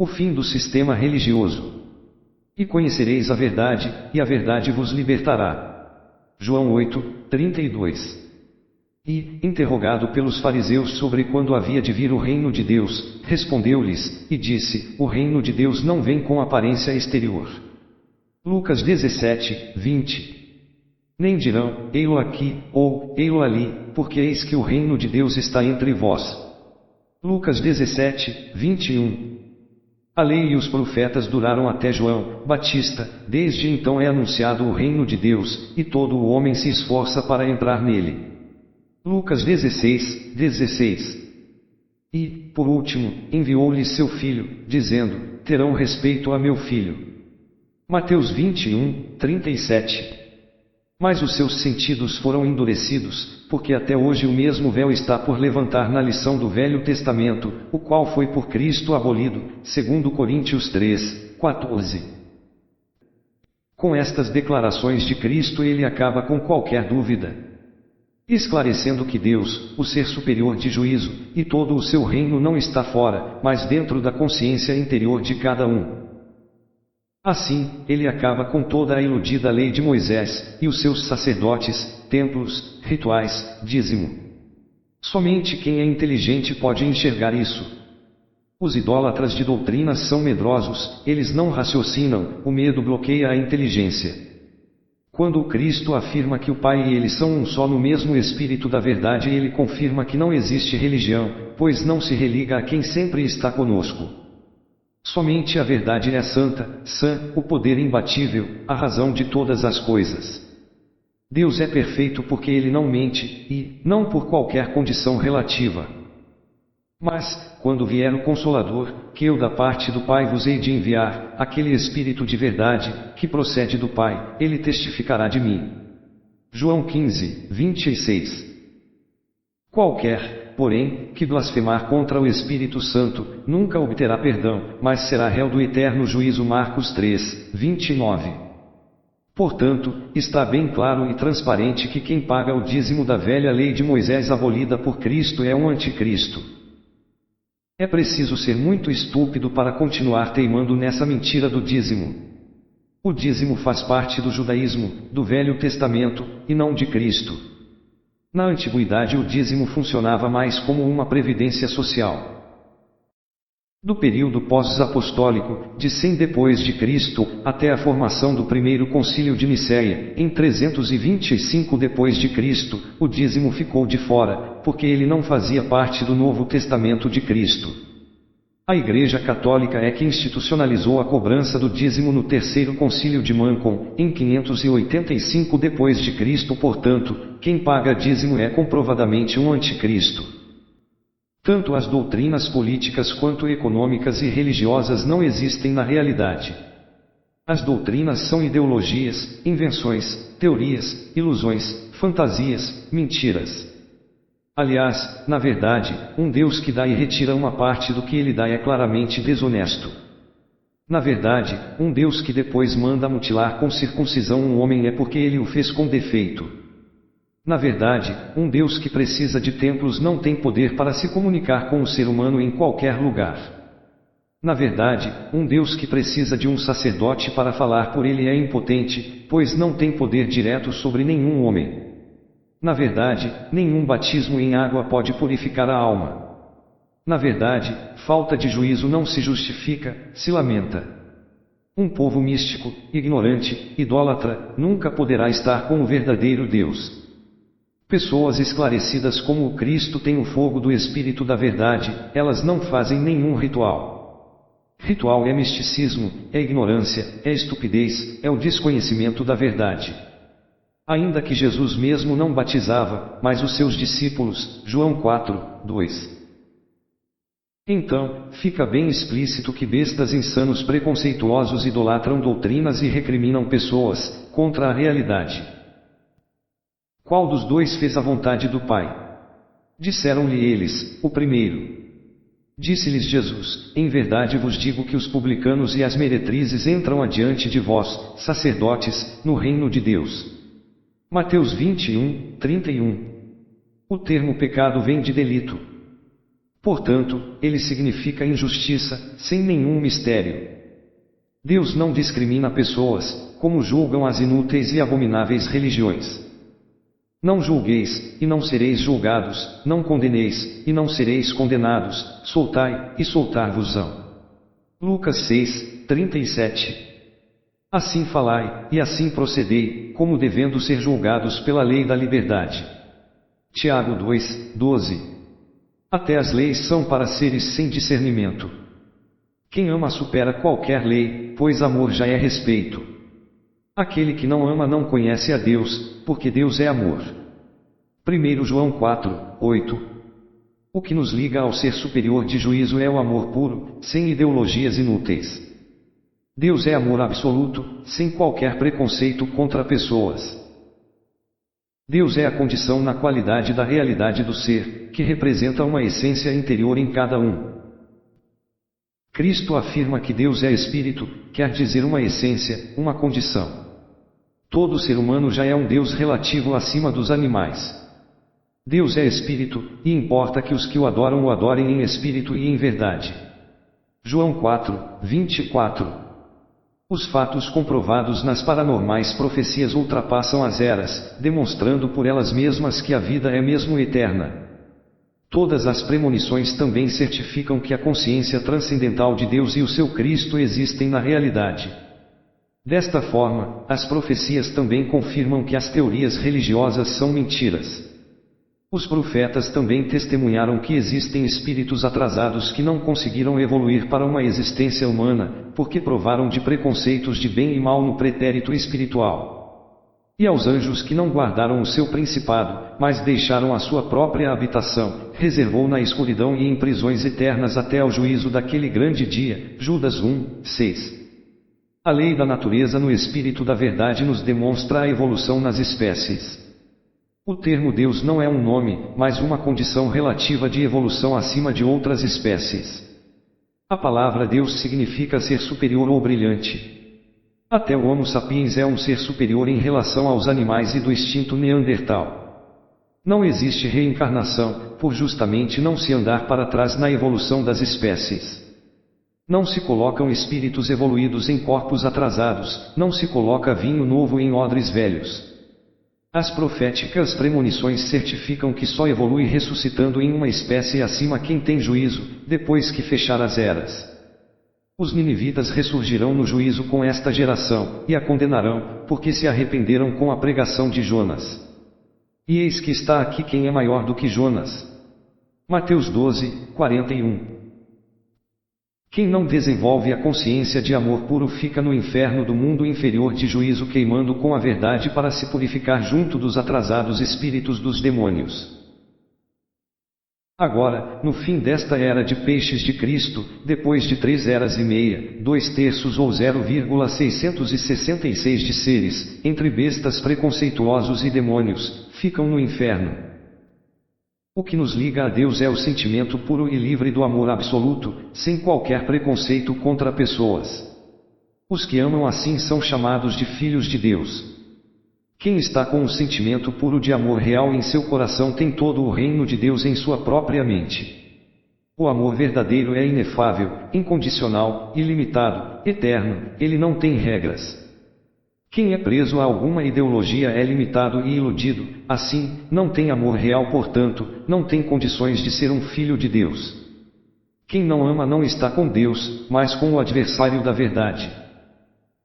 O fim do sistema religioso. E conhecereis a verdade, e a verdade vos libertará. João 8, 32. E, interrogado pelos fariseus sobre quando havia de vir o reino de Deus, respondeu-lhes, e disse, o reino de Deus não vem com aparência exterior. Lucas 17, 20. Nem dirão, ei-lo aqui, ou, ei-lo ali, porque eis que o reino de Deus está entre vós. Lucas 17, 21. A lei e os profetas duraram até João Batista, desde então é anunciado o reino de Deus, e todo o homem se esforça para entrar nele. Lucas 16, 16. E, por último, enviou-lhes seu filho, dizendo, terão respeito a meu filho. Mateus 21, 37. Mas os seus sentidos foram endurecidos, porque até hoje o mesmo véu está por levantar na lição do Velho Testamento, o qual foi por Cristo abolido, segundo Coríntios 3, 14. Com estas declarações de Cristo ele acaba com qualquer dúvida, esclarecendo que Deus, o ser superior de juízo, e todo o seu reino não está fora, mas dentro da consciência interior de cada um. Assim, ele acaba com toda a iludida lei de Moisés, e os seus sacerdotes, templos, rituais, dízimo. Somente quem é inteligente pode enxergar isso. Os idólatras de doutrinas são medrosos, eles não raciocinam, o medo bloqueia a inteligência. Quando o Cristo afirma que o Pai e ele são um só no mesmo Espírito da verdade, ele confirma que não existe religião, pois não se religa a quem sempre está conosco. Somente a verdade é santa, sã, o poder imbatível, a razão de todas as coisas. Deus é perfeito porque ele não mente, e, não por qualquer condição relativa. Mas, quando vier o Consolador, que eu da parte do Pai vos hei de enviar, aquele Espírito de verdade, que procede do Pai, ele testificará de mim. João 15, 26. Qualquer, porém, que blasfemar contra o Espírito Santo, nunca obterá perdão, mas será réu do eterno juízo. Marcos 3, 29. Portanto, está bem claro e transparente que quem paga o dízimo da velha lei de Moisés abolida por Cristo é um anticristo. É preciso ser muito estúpido para continuar teimando nessa mentira do dízimo. O dízimo faz parte do judaísmo, do Velho Testamento, e não de Cristo. Na antiguidade o dízimo funcionava mais como uma previdência social. Do período pós-apostólico, de 100 depois de Cristo, até a formação do primeiro concílio de Nicéia, em 325 depois de Cristo, o dízimo ficou de fora, porque ele não fazia parte do Novo Testamento de Cristo. A Igreja Católica é que institucionalizou a cobrança do dízimo no Terceiro Concílio de Mancon, em 585 depois de Cristo. Portanto, quem paga dízimo é comprovadamente um anticristo. Tanto as doutrinas políticas quanto econômicas e religiosas não existem na realidade. As doutrinas são ideologias, invenções, teorias, ilusões, fantasias, mentiras. Aliás, na verdade, um Deus que dá e retira uma parte do que ele dá é claramente desonesto. Na verdade, um Deus que depois manda mutilar com circuncisão um homem é porque ele o fez com defeito. Na verdade, um Deus que precisa de templos não tem poder para se comunicar com o ser humano em qualquer lugar. Na verdade, um Deus que precisa de um sacerdote para falar por ele é impotente, pois não tem poder direto sobre nenhum homem. Na verdade, nenhum batismo em água pode purificar a alma. Na verdade, falta de juízo não se justifica, se lamenta. Um povo místico, ignorante, idólatra, nunca poderá estar com o verdadeiro Deus. Pessoas esclarecidas como o Cristo têm o fogo do Espírito da verdade, elas não fazem nenhum ritual. Ritual é misticismo, é ignorância, é estupidez, é o desconhecimento da verdade. Ainda que Jesus mesmo não batizava, mas os seus discípulos, João 4, 2. Então, fica bem explícito que bestas insanos preconceituosos idolatram doutrinas e recriminam pessoas, contra a realidade. Qual dos dois fez a vontade do Pai? Disseram-lhe eles, o primeiro. Disse-lhes Jesus, em verdade vos digo que os publicanos e as meretrizes entram adiante de vós, sacerdotes, no reino de Deus. Mateus 21, 31. O termo pecado vem de delito. Portanto, ele significa injustiça, sem nenhum mistério. Deus não discrimina pessoas, como julgam as inúteis e abomináveis religiões. Não julgueis, e não sereis julgados, não condeneis, e não sereis condenados, soltai, e soltar-vos-ão. Lucas 6, 37. Assim falai, e assim procedei, como devendo ser julgados pela lei da liberdade. Tiago 2, 12. Até as leis são para seres sem discernimento. Quem ama supera qualquer lei, pois amor já é respeito. Aquele que não ama não conhece a Deus, porque Deus é amor. 1 João 4, 8. O que nos liga ao ser superior de juízo é o amor puro, sem ideologias inúteis. Deus é amor absoluto, sem qualquer preconceito contra pessoas. Deus é a condição na qualidade da realidade do ser, que representa uma essência interior em cada um. Cristo afirma que Deus é espírito, quer dizer uma essência, uma condição. Todo ser humano já é um Deus relativo acima dos animais. Deus é espírito, e importa que os que o adoram o adorem em espírito e em verdade. João 4, 24. Os fatos comprovados nas paranormais profecias ultrapassam as eras, demonstrando por elas mesmas que a vida é mesmo eterna. Todas as premonições também certificam que a consciência transcendental de Deus e o seu Cristo existem na realidade. Desta forma, as profecias também confirmam que as teorias religiosas são mentiras. Os profetas também testemunharam que existem espíritos atrasados que não conseguiram evoluir para uma existência humana, porque provaram de preconceitos de bem e mal no pretérito espiritual. E aos anjos que não guardaram o seu principado, mas deixaram a sua própria habitação, reservou na escuridão e em prisões eternas até ao juízo daquele grande dia. Judas 1, 6. A lei da natureza no espírito da verdade nos demonstra a evolução nas espécies. O termo Deus não é um nome, mas uma condição relativa de evolução acima de outras espécies. A palavra Deus significa ser superior ou brilhante. Até o Homo sapiens é um ser superior em relação aos animais e do instinto neandertal. Não existe reencarnação, por justamente não se andar para trás na evolução das espécies. Não se colocam espíritos evoluídos em corpos atrasados, não se coloca vinho novo em odres velhos. As proféticas premonições certificam que só evolui ressuscitando em uma espécie acima quem tem juízo, depois que fechar as eras. Os ninivitas ressurgirão no juízo com esta geração, e a condenarão, porque se arrependeram com a pregação de Jonas. E eis que está aqui quem é maior do que Jonas. Mateus 12, 41. Quem não desenvolve a consciência de amor puro fica no inferno do mundo inferior de juízo queimando com a verdade para se purificar junto dos atrasados espíritos dos demônios. Agora, no fim desta era de peixes de Cristo, depois de 3 eras e meia, 2/3 ou 0,666 de seres, entre bestas preconceituosos e demônios, ficam no inferno. O que nos liga a Deus é o sentimento puro e livre do amor absoluto, sem qualquer preconceito contra pessoas. Os que amam assim são chamados de filhos de Deus. Quem está com um sentimento puro de amor real em seu coração tem todo o reino de Deus em sua própria mente. O amor verdadeiro é inefável, incondicional, ilimitado, eterno, ele não tem regras. Quem é preso a alguma ideologia é limitado e iludido, assim, não tem amor real, portanto, não tem condições de ser um filho de Deus. Quem não ama não está com Deus, mas com o adversário da verdade.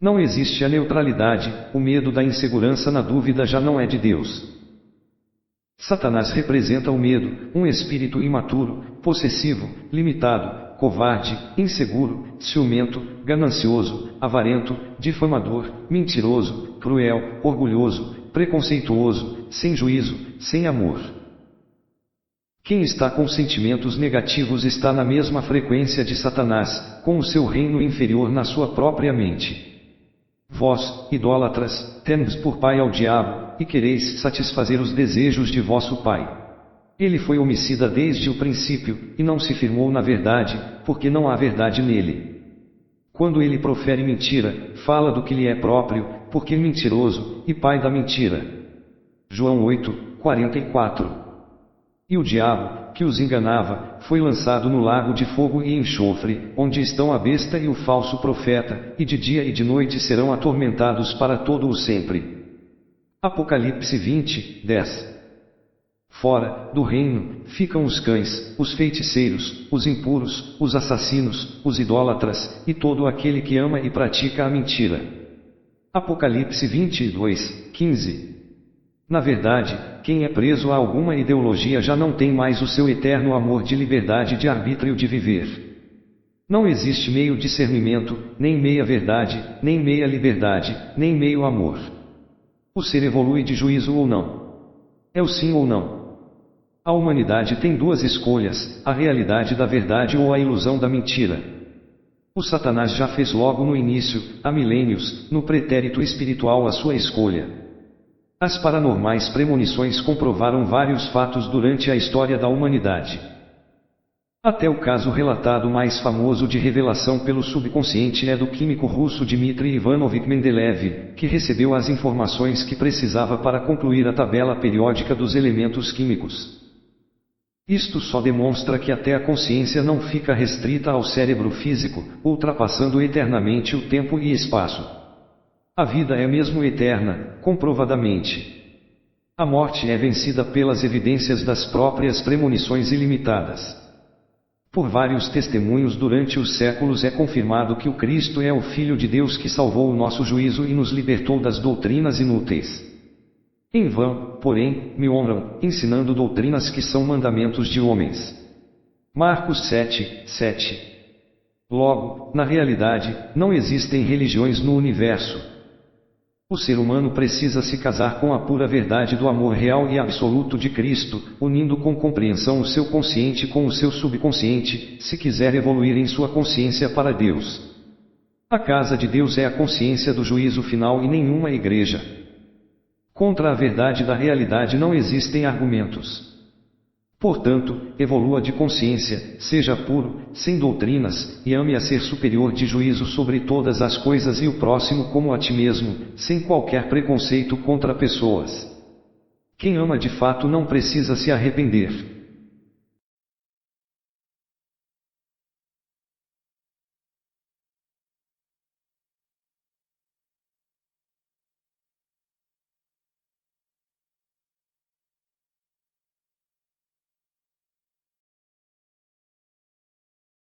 Não existe a neutralidade, o medo da insegurança na dúvida já não é de Deus. Satanás representa o medo, um espírito imaturo, possessivo, limitado, covarde, inseguro, ciumento, ganancioso, avarento, difamador, mentiroso, cruel, orgulhoso, preconceituoso, sem juízo, sem amor. Quem está com sentimentos negativos está na mesma frequência de Satanás, com o seu reino inferior na sua própria mente. Vós, idólatras, tendes por pai ao diabo, e quereis satisfazer os desejos de vosso pai. Ele foi homicida desde o princípio, e não se firmou na verdade, porque não há verdade nele. Quando ele profere mentira, fala do que lhe é próprio, porque é mentiroso, e pai da mentira. João 8, 44. E o diabo, que os enganava, foi lançado no lago de fogo e enxofre, onde estão a besta e o falso profeta, e de dia e de noite serão atormentados para todo o sempre. Apocalipse 20, 10. Fora do reino ficam os cães, os feiticeiros, os impuros, os assassinos, os idólatras, e todo aquele que ama e pratica a mentira. Apocalipse 22, 15. Na verdade, quem é preso a alguma ideologia já não tem mais o seu eterno amor de liberdade de arbítrio de viver. Não existe meio discernimento, nem meia verdade, nem meia liberdade, nem meio amor. O ser evolui de juízo ou não. É o sim ou não. A humanidade tem duas escolhas, a realidade da verdade ou a ilusão da mentira. O Satanás já fez logo no início, há milênios, no pretérito espiritual a sua escolha. As paranormais premonições comprovaram vários fatos durante a história da humanidade. Até o caso relatado mais famoso de revelação pelo subconsciente é do químico russo Dmitry Ivanovich Mendeleev, que recebeu as informações que precisava para concluir a tabela periódica dos elementos químicos. Isto só demonstra que até a consciência não fica restrita ao cérebro físico, ultrapassando eternamente o tempo e espaço. A vida é mesmo eterna, comprovadamente. A morte é vencida pelas evidências das próprias premonições ilimitadas. Por vários testemunhos durante os séculos é confirmado que o Cristo é o Filho de Deus que salvou o nosso juízo e nos libertou das doutrinas inúteis. Em vão, porém, me honram, ensinando doutrinas que são mandamentos de homens. Marcos 7, 7. Logo, na realidade, não existem religiões no universo. O ser humano precisa se casar com a pura verdade do amor real e absoluto de Cristo, unindo com compreensão o seu consciente com o seu subconsciente, se quiser evoluir em sua consciência para Deus. A casa de Deus é a consciência do juízo final e nenhuma igreja. Contra a verdade da realidade não existem argumentos. Portanto, evolua de consciência, seja puro, sem doutrinas, e ame a ser superior de juízo sobre todas as coisas e o próximo como a ti mesmo, sem qualquer preconceito contra pessoas. Quem ama de fato não precisa se arrepender.